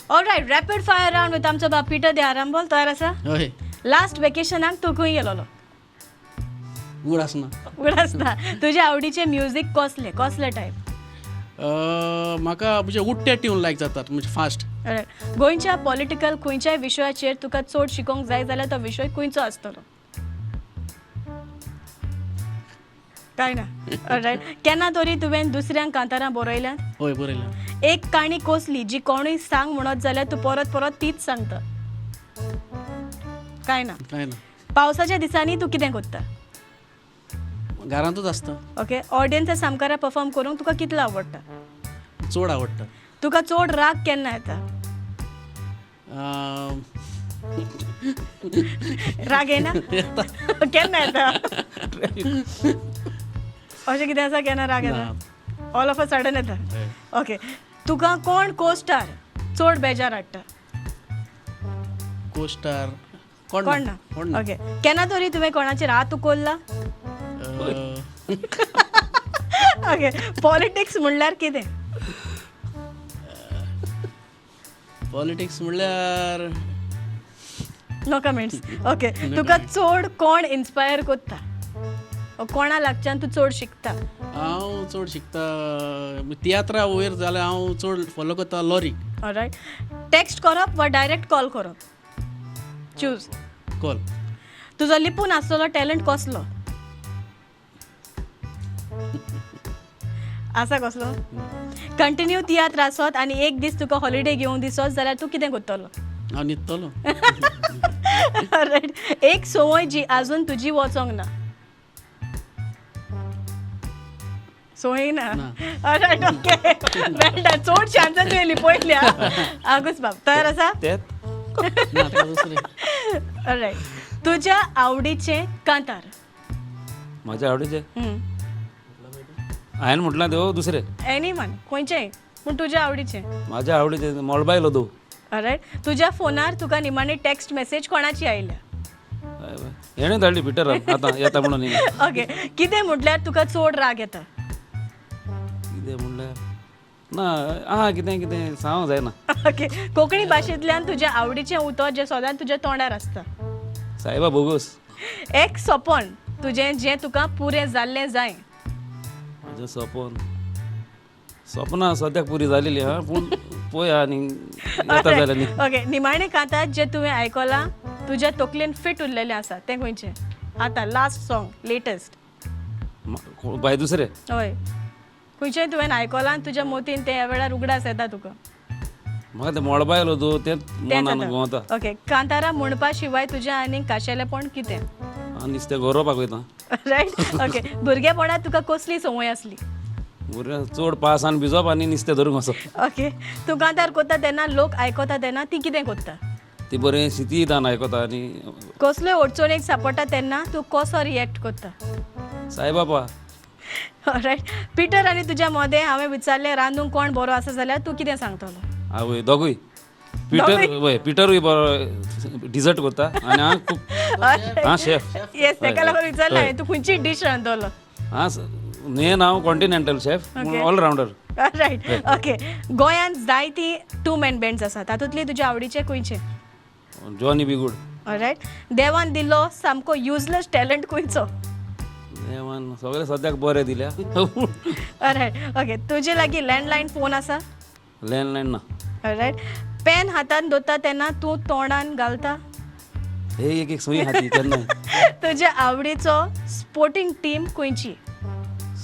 Alright rapid fire round with आमचो बाप पिटर दे आरांबोल तयार आसा हय लास्ट वेकेशनाक तू खंय गेलोलो उड आसना उगड आसता तुज्या आवडीचे म्युझिक कसले कसले टायप म्हाका म्हणजे उडटे ट्यून लायक जातात म्हणजे फास्ट गोंयच्या पॉलिटिकल खंयच्याय विशयाचेर तुका चड शिकोंक जाय जाल्यार तो विशय खंयचो आसतलो काय ना ऑलराइट केन्ना तरी तुवें दुसऱ्यांक कांतारां बरयल्यात हय बरयला एक काणी कसली जी कोणूय सांग म्हणत जाल्यार तू परत परत तीच सांगता काय ना काय ना पावसाच्या दिसांनी तू कितें करता घरांतूच आसता ओके ऑडियन्सा सामकारा परफॉर्म करूंक तुका कितलो आवडटा चड आवडटा तुका चड राग केन्ना येता राग येना केन्ना येता अशें कितें आसा केन्ना राग येता ऑल ऑफ अ सडन येता ओके तुका कोण को स्टार चड बेजार हाडटा कोस्टार कोण ना कोण ना ओके केन्ना तरी तुवें कोणाचेर हात उखल्ला ओके पॉलिटिक्स म्हणल्यार कितें पॉलिटिक्स म्हणल्यार नो कमेंट्स ओके तुका चड कोण इन्स्पायर करता कोणा लागच्यान तू चड शिकता हांव चड शिकता तियात्रा वयर जाल्यार हांव चड फॉलो करता लॉरी ऑलराइट टेक्स्ट करप वा डायरेक्ट कॉल करप चूज कॉल तुजो लिपून आसलेलो टॅलंट कसलो आसा कसलो कंटिन्यू तियात्र आसत आनी एक दीस तुका हॉलिडे घेवंक दिसत जाल्यार तूं कितें करतलो हांव न्हिदतलो ऑलराइट एक संवय जी आजून तुजी वचोंक ना संवय ना ऑलराइट ओके मेळटा चड चान्सां तुवें लिपयल्या आगूच बाब तयार आसा ना तेका दुसरें ऑलराइट तुज्या आवडीचे कांतार माझ्या आवडीचे हायन म्हटलं देव दुसरे एनी वन खंयचेय पूण तुज्या आवडीचे माझ्या आवडीचे मोलबाय लोदू ऑलराइट तुज्या फोनार तुका निमाणी टेक्स्ट मेसेज कोणाची आयल्या हेणे धाडली पिटर आता येता म्हणून ओके कितें म्हटल्यार तुका चड राग येता कितें म्हणल्यार ना आहा कितें कितें सांगूंक जायना ओके कोंकणी भाशेंतल्यान तुज्या आवडीचें उतर जें सदांच तुज्या तोंडार आसता सायबा बोगस एक सपन तुजें जें तुका पुरें जाल्लें जाय म्हजें सपनां सद्याक पुरी जालेली हा पूण पळया आनी येता जाल्यार न्ही ओके निमाणें कांतात जें तुवें आयकलां तुज्या तकलेन फिट उरलेलें आसा तें खंयचें आतां लास्ट सॉंग लेटस्ट बाय दुसरे हय खंयचेंय तुवें आयकलां आनी तुज्या मोतीन तें ह्या वेळार उगडास येता तुका म्हाका तें मोळबाय लोदू तेंच मनान घुंवता ओके कांतारा म्हणपा शिवाय तुज्या आनीक खाशेलेपण कितें आनी नुस्तें गरोवपाक वयता रायट ओके भुरगेपणांत तुका कसली संवय आसली भुरग्यां चड पास आनी भिजप आनी नुस्तें धरूंक वचप ओके तूं कांतार करता तेन्ना लोक आयकता तेन्ना ती कितें करता ती बरें सिती दान आयकता आनी कसल्यो अडचणीक सांपडटा तेन्ना तूं कसो रिएक्ट करता साईबाबा रायट पिटर आनी तुज्या मदें हांवें विचारलें रांदूंक कोण बरो आसा जाल्यार तूं कितें सांगतलो आवय दोगूय पिटर वय पिटरूय बरो डिजर्ट करता आनी हांव खूब हां शेफ येस तेका लागून विचारलें हांवें तूं खंयची डीश रांदतलो हां मेन हांव continental chef all rounder right okay गोंयांत जायतीं टू मॅन बँड्स आसात तातूंतली तुज्या आवडीचे खंयचे जॉनी बी गूड रायट देवान दिल्लो सामको युजलेस टॅलंट खंयचो देवान सगळें सद्याक बरें दिल्या रायट ओके तुजे लागीं लँडलायन फोन आसा लँडलायन ना रायट पेन हातान दवरता तेन्ना तूं तोंडान घालता हे एक सुई हाती तेन्ना तुज्या आवडीचो स्पोर्टिंग टीम खंयची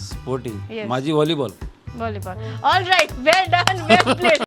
स्पोर्टिंग Yes. माझी व्हॉलीबॉल व्हॉलीबॉल ऑल रायट वेल डन वेल प्लेड